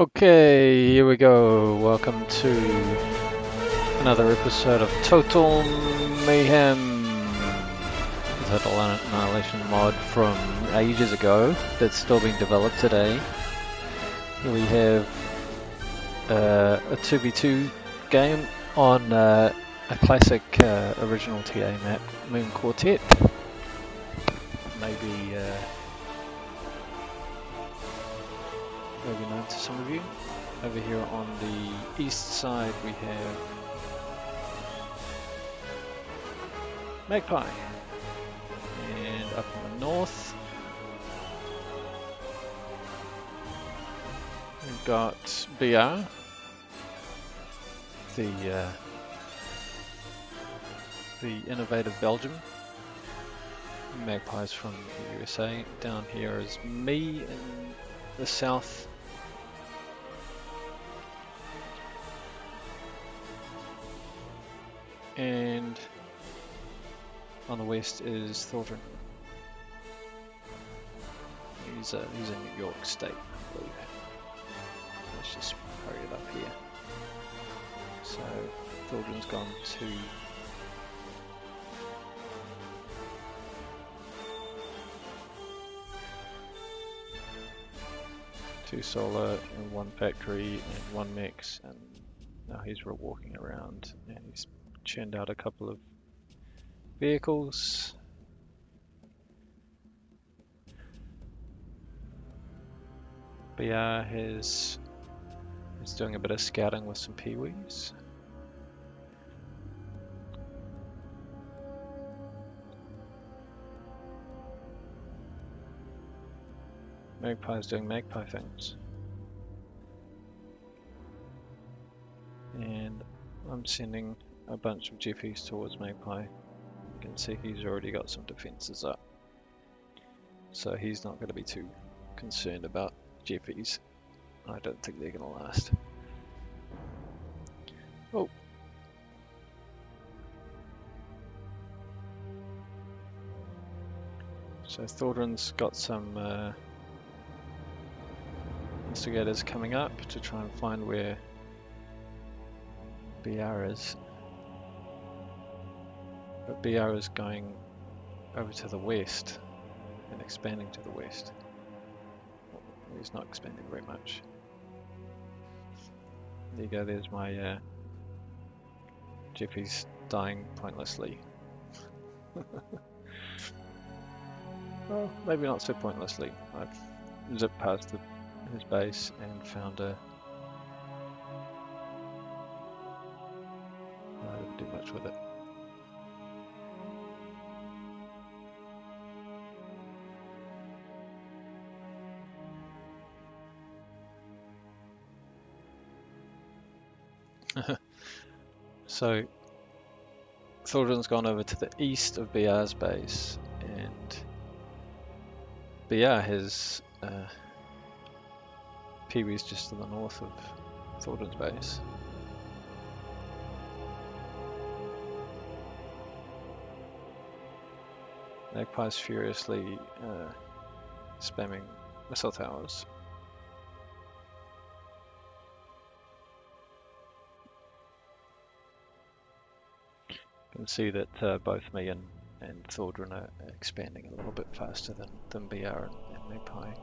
Okay, here we go. Welcome to another episode of Total Mayhem. Total Annihilation Mod from ages ago that's still being developed today. Here we have a 2v2 game on a classic original TA map, Moon Quartet. Maybe known to some of you. Over here on the east side we have Magpie, and up in the north we've got BR, the innovative Belgium. Magpie's from the USA. Down here is me in the south. And on the west is Thornton. He's in New York State, I believe. Let's just hurry it up here. So Thornton's gone to 2 solar and 1 factory and 1 mix, and now he's walking around and he's churned out a couple of vehicles. BR is doing a bit of scouting with some peewees. Magpie's doing magpie things. And I'm sending a bunch of Jeffies towards Magpie. You can see he's already got some defenses up, so he's not going to be too concerned about Jeffies. I don't think they're going to last. Oh, so Thornton's got some instigators coming up to try and find where BR is. But BR is going over to the west and expanding to the west. He's not expanding very much. There you go, there's my Jeffy's dying pointlessly. Well, maybe not so pointlessly. I've zipped past his base and found a... I didn't do much with it. So Thornton's gone over to the east of BR's base, and BR has peewees just to the north of Thornton's base. Magpie's furiously spamming missile towers. You can see that both me and Thornton are expanding a little bit faster than BR and Magpie.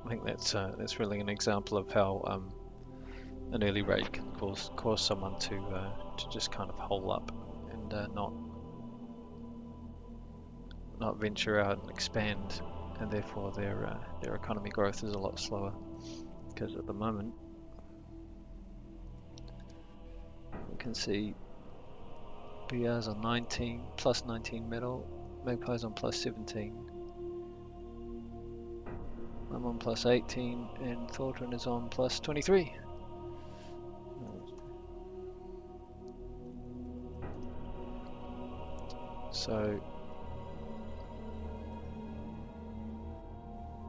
I think that's really an example of how an early raid can cause someone to just kind of hole up and not venture out and expand, and therefore their economy growth is a lot slower. Because at the moment you can see BR's on 19 plus 19 metal, Magpie's on plus 17. I'm on plus 18 and Thornton is on plus 23. So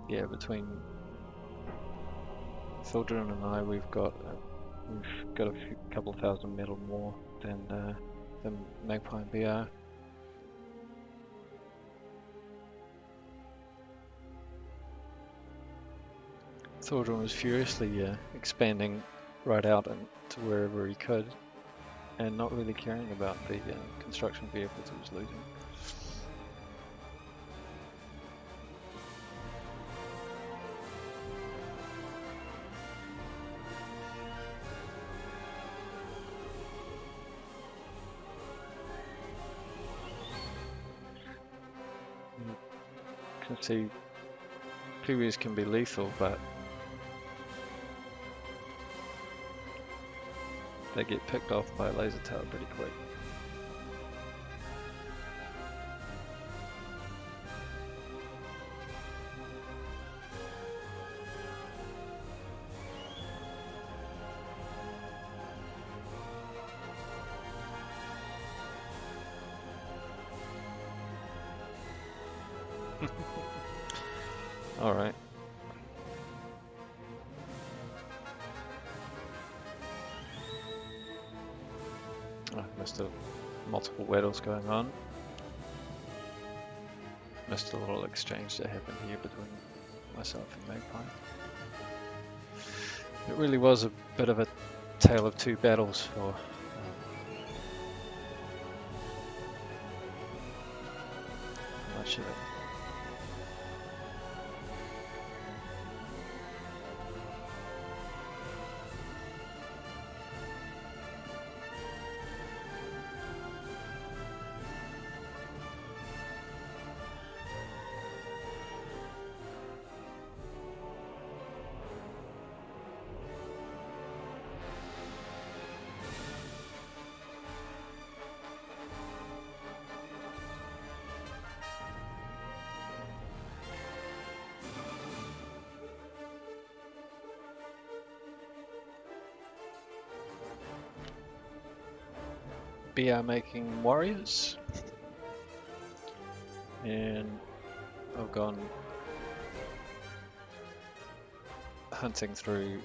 yeah, between Thornton and I, we've got a couple thousand metal more than the Magpie and BR. Thornton was furiously expanding right out and to wherever he could, and not really caring about the construction vehicles he was losing. You can see Kiwis can be lethal, but they get picked off by a laser tower pretty quick. Alright. I missed multiple weddles going on. Missed a little exchange that happened here between myself and Magpie. It really was a bit of a tale of two battles for much of it. BR making warriors, and I've gone hunting through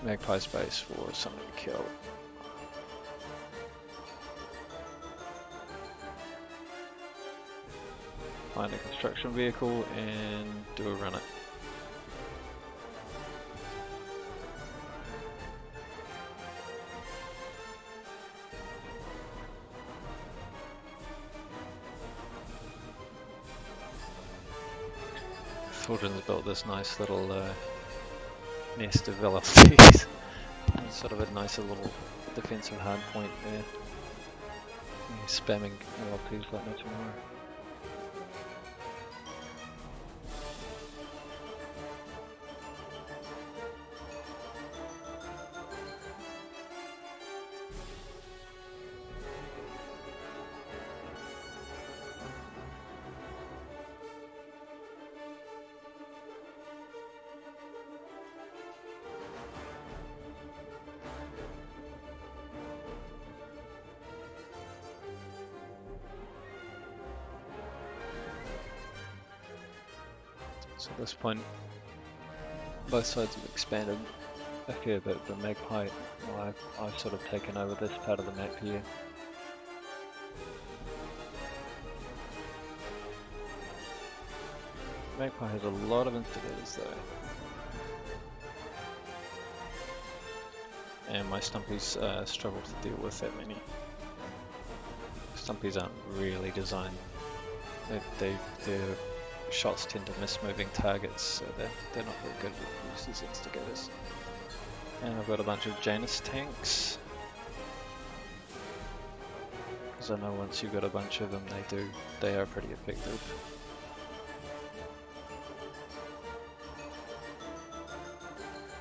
Magpie space for something to kill. Find a construction vehicle and do a run it. Fulton's built this nice little nest of LFTs. Sort of a nicer little defensive hard point there. He's spamming LFTs like no tomorrow. So at this point, both sides have expanded a fair bit, but Magpie, well, I've sort of taken over this part of the map here. Magpie has a lot of instigators though. And my Stumpies struggle to deal with that many. Stumpies aren't really designed. Their shots tend to miss moving targets, so they're not very good at use as instigators. And I've got a bunch of Janus tanks. Because I know once you've got a bunch of them, they are pretty effective.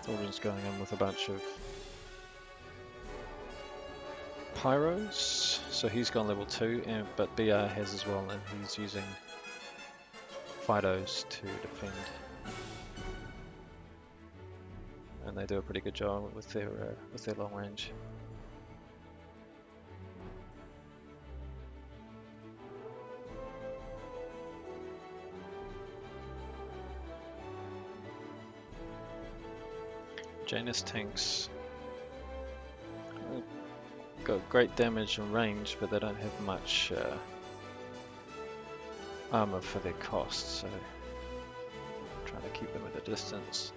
Thornton's going in with a bunch of Pyros, so he's gone level 2, but BR has as well, and he's using Fidos to defend. And they do a pretty good job with their long range. Janus tanks got great damage and range, but they don't have much armor for their cost, so I'm trying to keep them at a distance.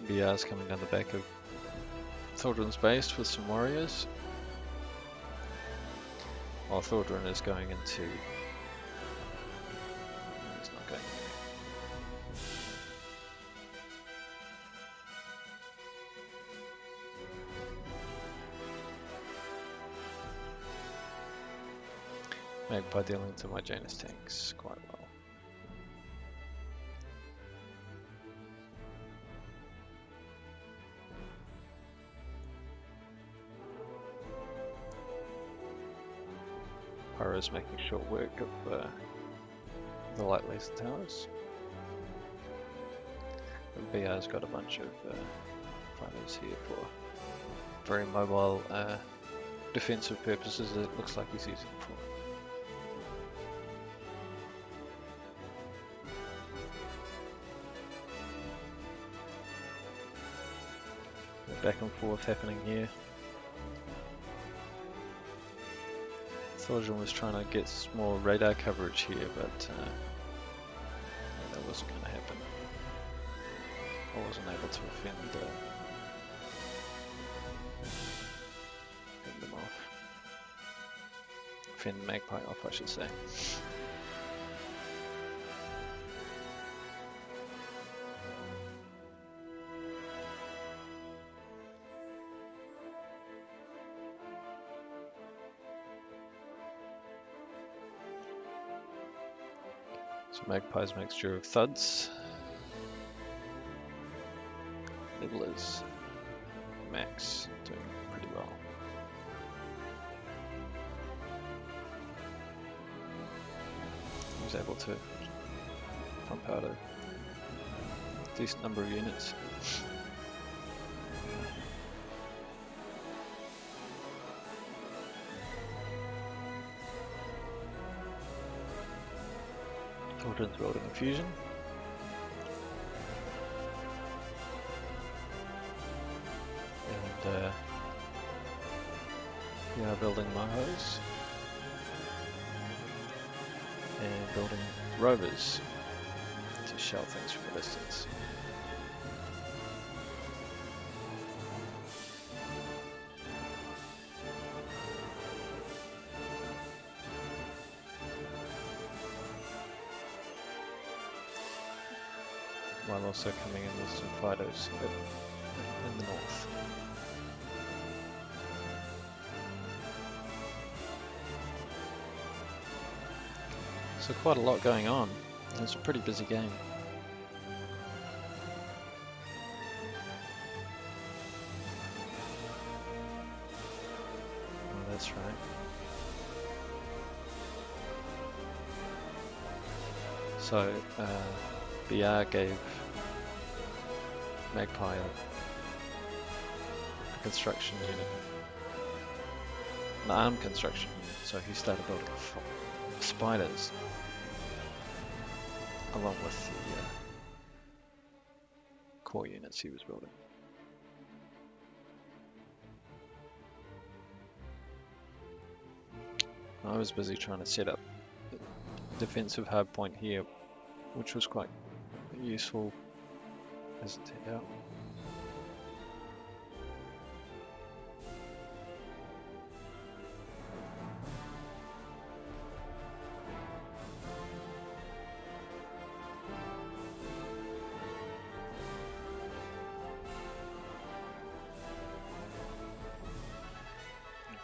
BR's coming down the back of Thordrin's base with some warriors, while Thordrin is going into... no, he's not going anywhere. Magpie dealing to my Janus tanks quite well. Pyro's making short work of the light laser towers. And BR's got a bunch of fighters here for very mobile defensive purposes, it looks like he's using them for. Back and forth happening here. Thordrin was trying to get some more radar coverage here, but yeah, that wasn't going to happen. I wasn't able to fend them off. Fend Magpie off, I should say. So Magpie's mixture of thuds, nibblers, Max doing pretty well. He was able to pump out a decent number of units. Thordrin's building a fusion. And we are building Mahos. And building rovers to shell things from a distance. While also coming in with some fighters in the north. So quite a lot going on. It's a pretty busy game. Oh, that's right. So BR gave Magpie a construction unit, an armed construction unit, so he started building spiders along with the core units he was building. I was busy trying to set up a defensive hard point here, which was quite useful as it turned out.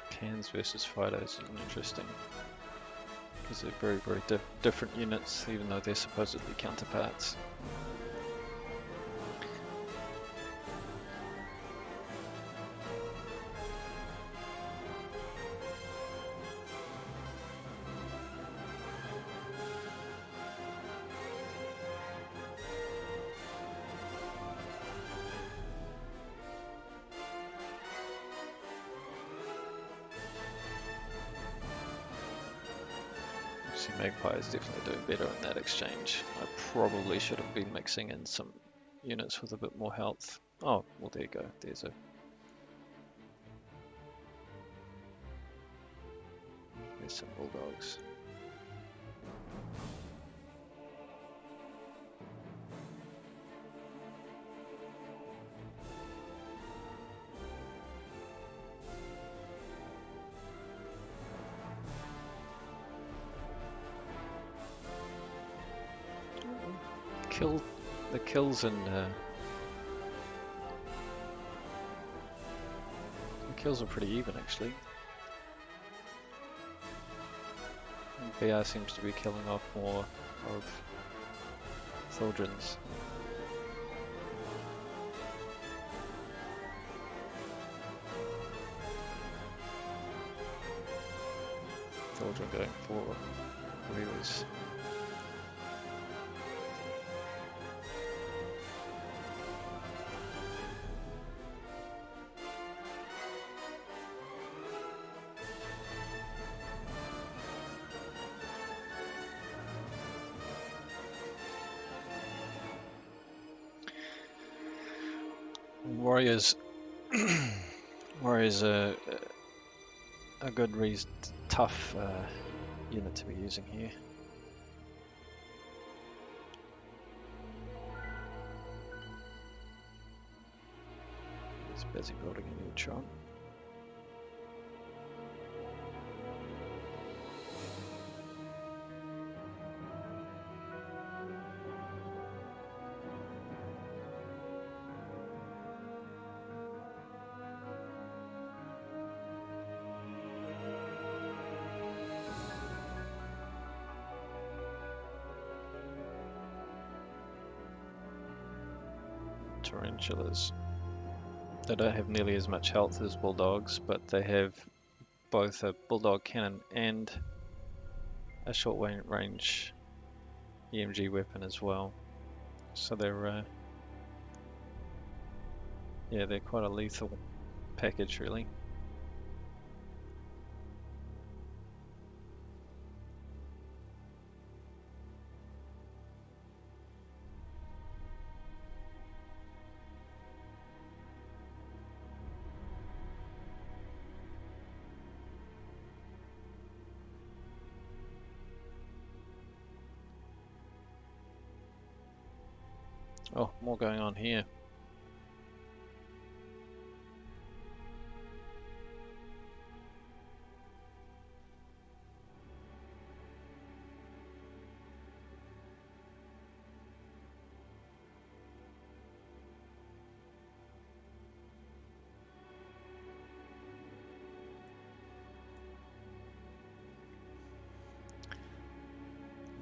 Cans versus Fidos is interesting because they're very, very different units, even though they're supposedly counterparts. Magpie is definitely doing better in that exchange. I probably should have been mixing in some units with a bit more health. Oh, well there you go. There's some bulldogs. The kills in the kills are pretty even actually. And BR seems to be killing off more of Thildrins. Thildrin going for wheelies. Warriors are a good reason, tough unit to be using here. He's busy building a neutron. Tarantulas. They don't have nearly as much health as bulldogs, but they have both a bulldog cannon and a short range EMG weapon as well. So they're yeah, they're quite a lethal package really. Oh, more going on here.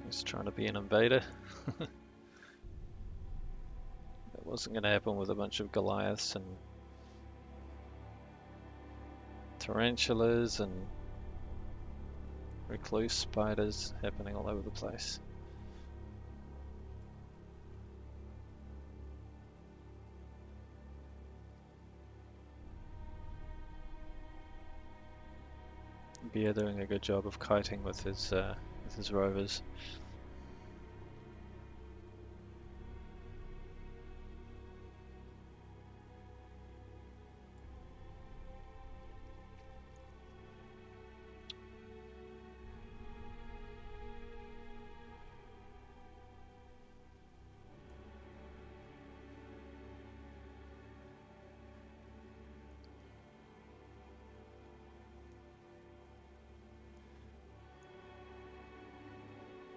He's trying to be an invader. That wasn't going to happen with a bunch of Goliaths and tarantulas and recluse spiders happening all over the place. Beer doing a good job of kiting with his rovers.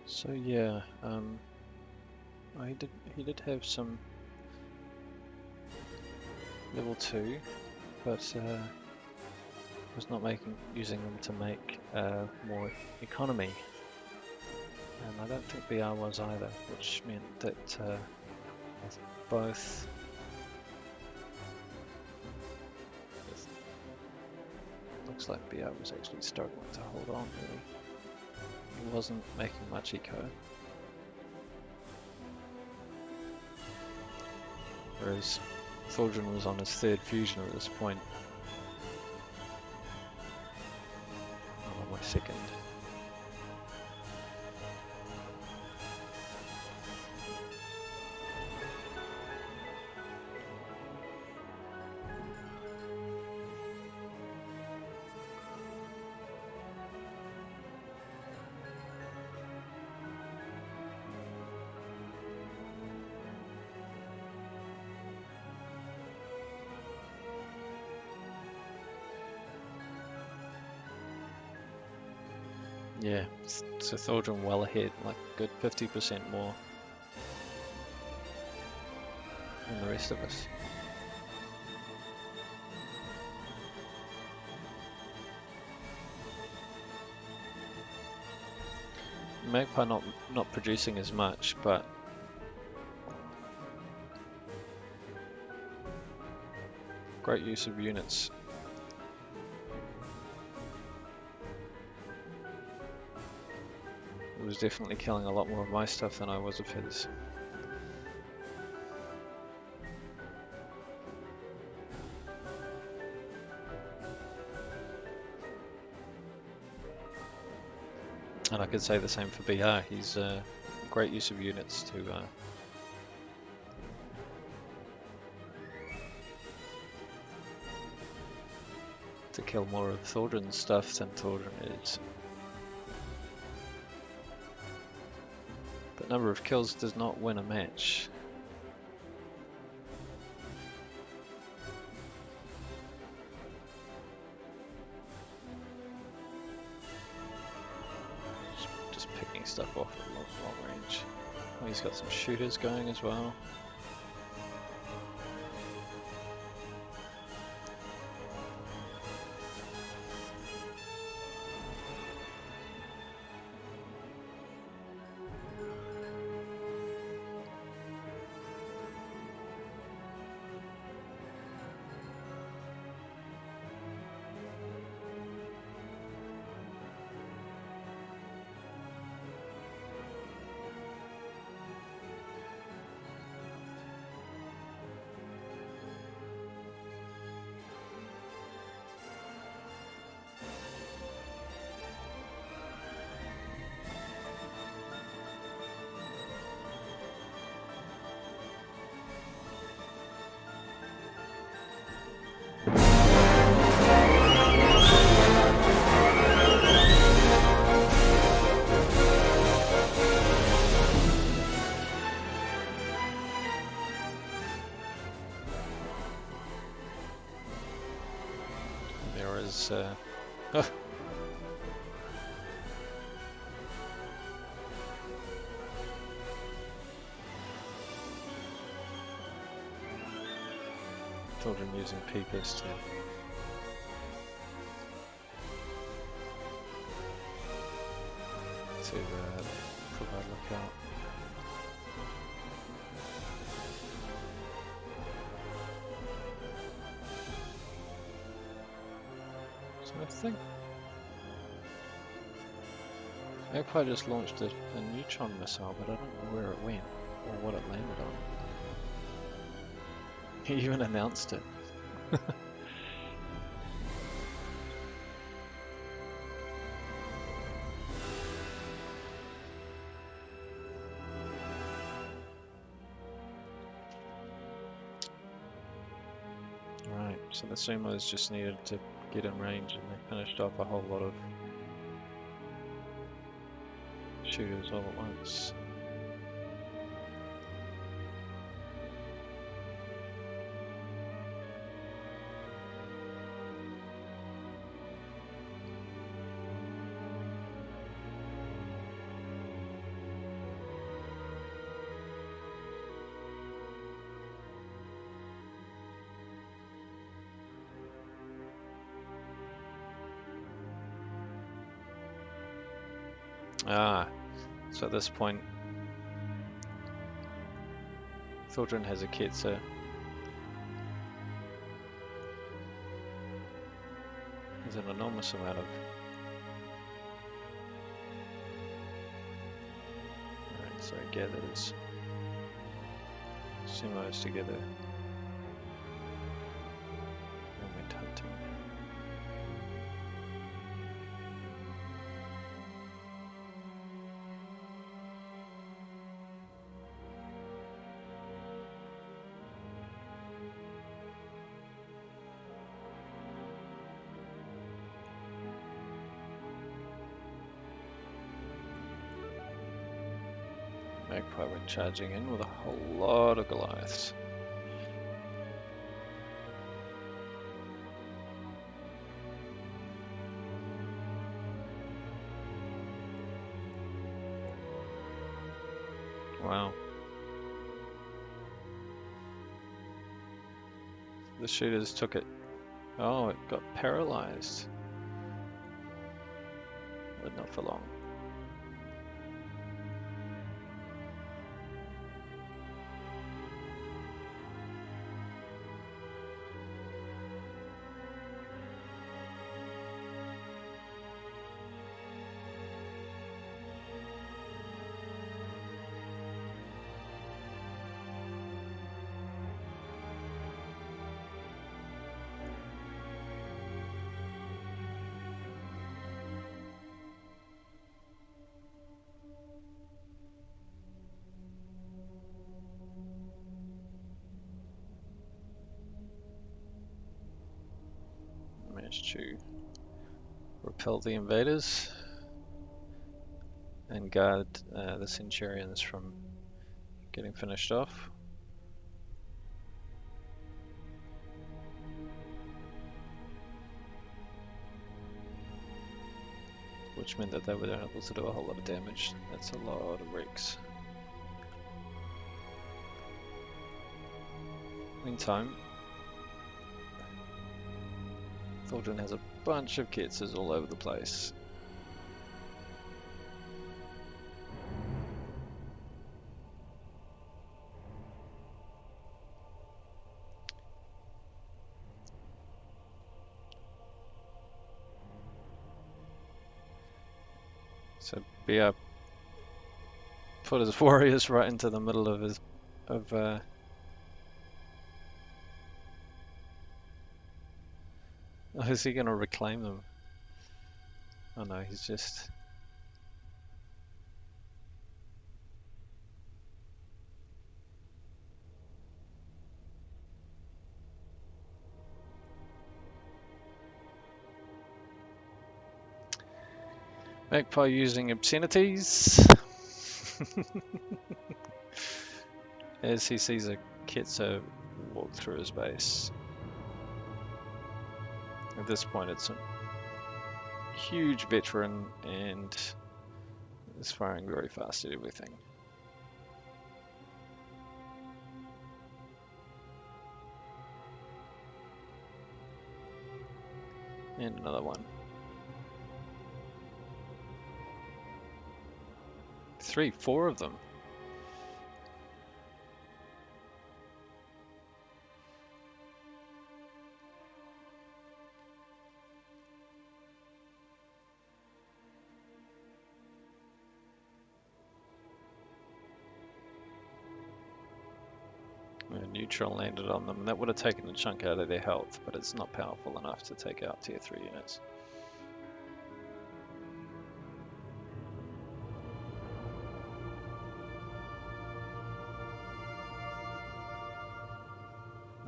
So yeah, he did have some level 2, but was not using them to make more economy, and I don't think BR was either, which meant that both looks like BR was actually struggling to hold on really. He wasn't making much eco. Whereas Thildrin was on his 3rd fusion at this point. I'm on my 2nd. Yeah, so Thordran well ahead, like a good 50% more than the rest of us. Magpie not producing as much, but great use of units. It was definitely killing a lot more of my stuff than I was of his. And I could say the same for BR. He's great use of units to kill more of Thordran's stuff than Thordran is. But number of kills does not win a match. Just picking stuff off at long range. Oh, he's got some shooters going as well. There is children using peepers to provide lookout. So I think Magpie just launched a neutron missile, but I don't know where it went or what it landed on. He even announced it. Right, so the Sumos just needed to get in range and they finished off a whole lot of shooters all at once. So at this point, Thordran has a Ketzer. There's an enormous amount of... Alright, so he gathers Sumos together and went hunting. Magpie went charging in with a whole lot of Goliaths. Wow. The shooters took it. Oh, it got paralyzed. But not for long. Managed to repel the invaders and guard the Centurions from getting finished off. Which meant that they were unable to do a whole lot of damage. That's a lot of wrecks. Meantime, Thornton has a bunch of Ketzers all over the place. So BR put his warriors right into the middle of his oh, is he gonna reclaim them? Oh no, he's just Magpie using obscenities as he sees a Ketzer walk through his base. At this point, it's a huge veteran and is firing very fast at everything. And another one. 3, 4 of them. Neutral landed on them, and that would have taken a chunk out of their health, but it's not powerful enough to take out tier 3 units.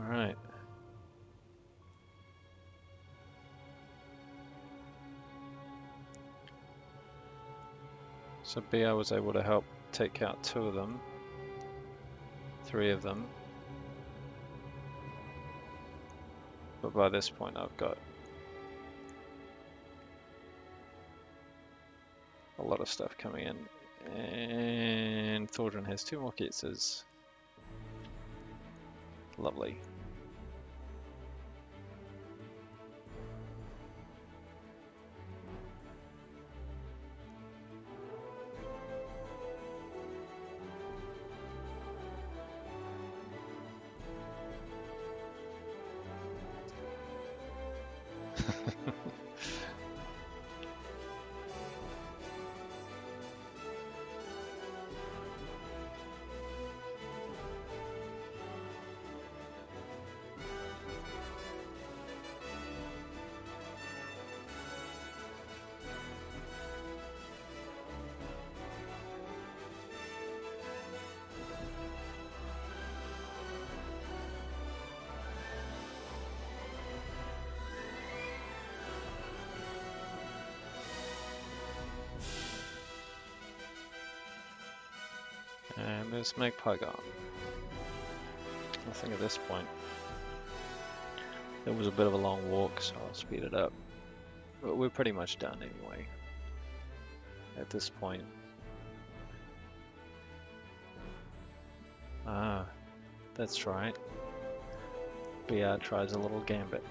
Alright. So BR was able to help take out 2 of them, 3 of them. But by this point I've got a lot of stuff coming in. And Thordran has 2 more Ketzers. Lovely. And there's Magpie gone. I think at this point, it was a bit of a long walk, so I'll speed it up. But we're pretty much done anyway. At this point, That's right. BR tries a little gambit.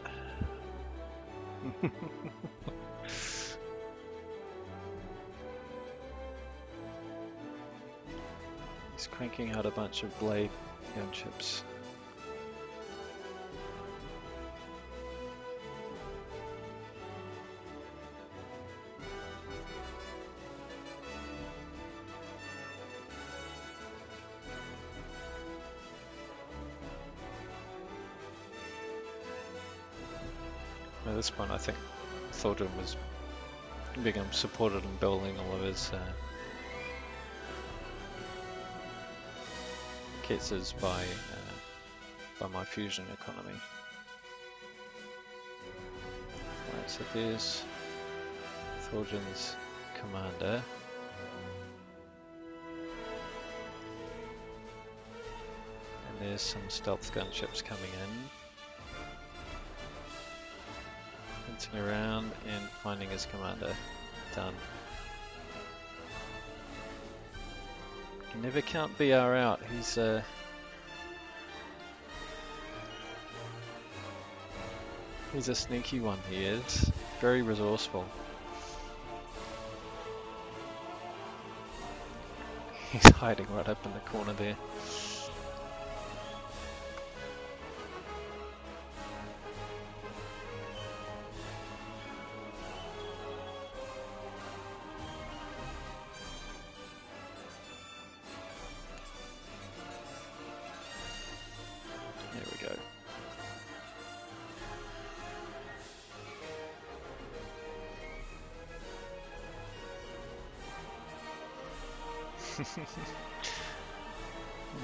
He's cranking out a bunch of blade gunships. At this point, I think Thorgrim was being supported in building all of his Ketzers by my fusion economy. Right, so there's Thorgrim's commander. And there's some stealth gunships coming in. Hunting around and finding his commander. Done. You can never count BR out. He's a sneaky one, he is. Very resourceful. He's hiding right up in the corner there. There we go.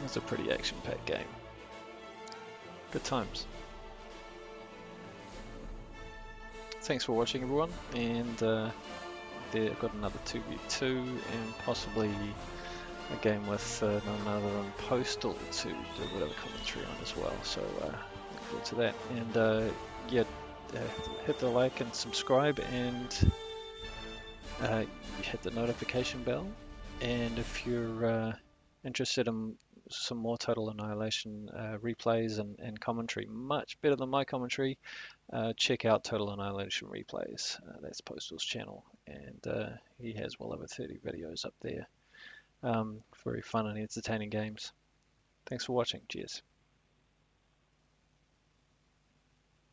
That's a pretty action-packed game. Good times. Thanks for watching, everyone, and I've got another 2v2 and possibly a game with none other than Postal to do a bit of a commentary on as well, so look forward to that. And yeah, hit the like and subscribe, and hit the notification bell. And if you're interested in some more Total Annihilation replays and commentary, much better than my commentary, check out Total Annihilation Replays. That's Postal's channel, and he has well over 30 videos up there. Very fun and entertaining games. Thanks for watching. Cheers.